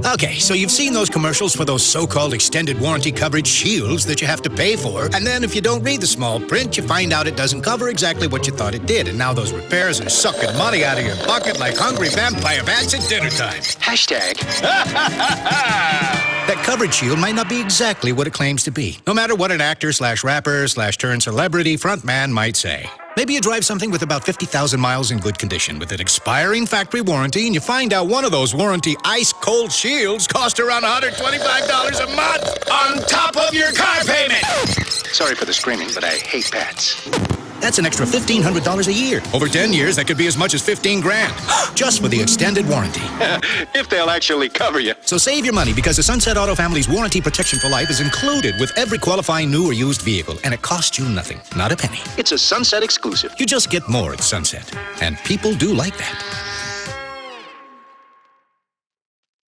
Okay, so you've seen those commercials for those so-called extended warranty coverage shields that you have to pay for, and then if you don't read the small print, you find out it doesn't cover exactly what you thought it did, and now those repairs are sucking money out of your pocket like hungry vampire bats at dinner time. Hashtag. That coverage shield might not be exactly what it claims to be, no matter what an actor/rapper/turned-celebrity frontman might say. Maybe you drive something with about 50,000 miles in good condition with an expiring factory warranty, and you find out one of those warranty ice-cold shields cost around $125 a month on top of your car payment! Sorry for the screaming, but I hate bats. That's an extra $1,500 a year. Over 10 years, that could be as much as $15,000. Just for the extended warranty. If they'll actually cover you. So save your money because the Sunset Auto family's warranty protection for life is included with every qualifying new or used vehicle, and it costs you nothing, not a penny. It's a Sunset exclusive. You just get more at Sunset. And people do like that.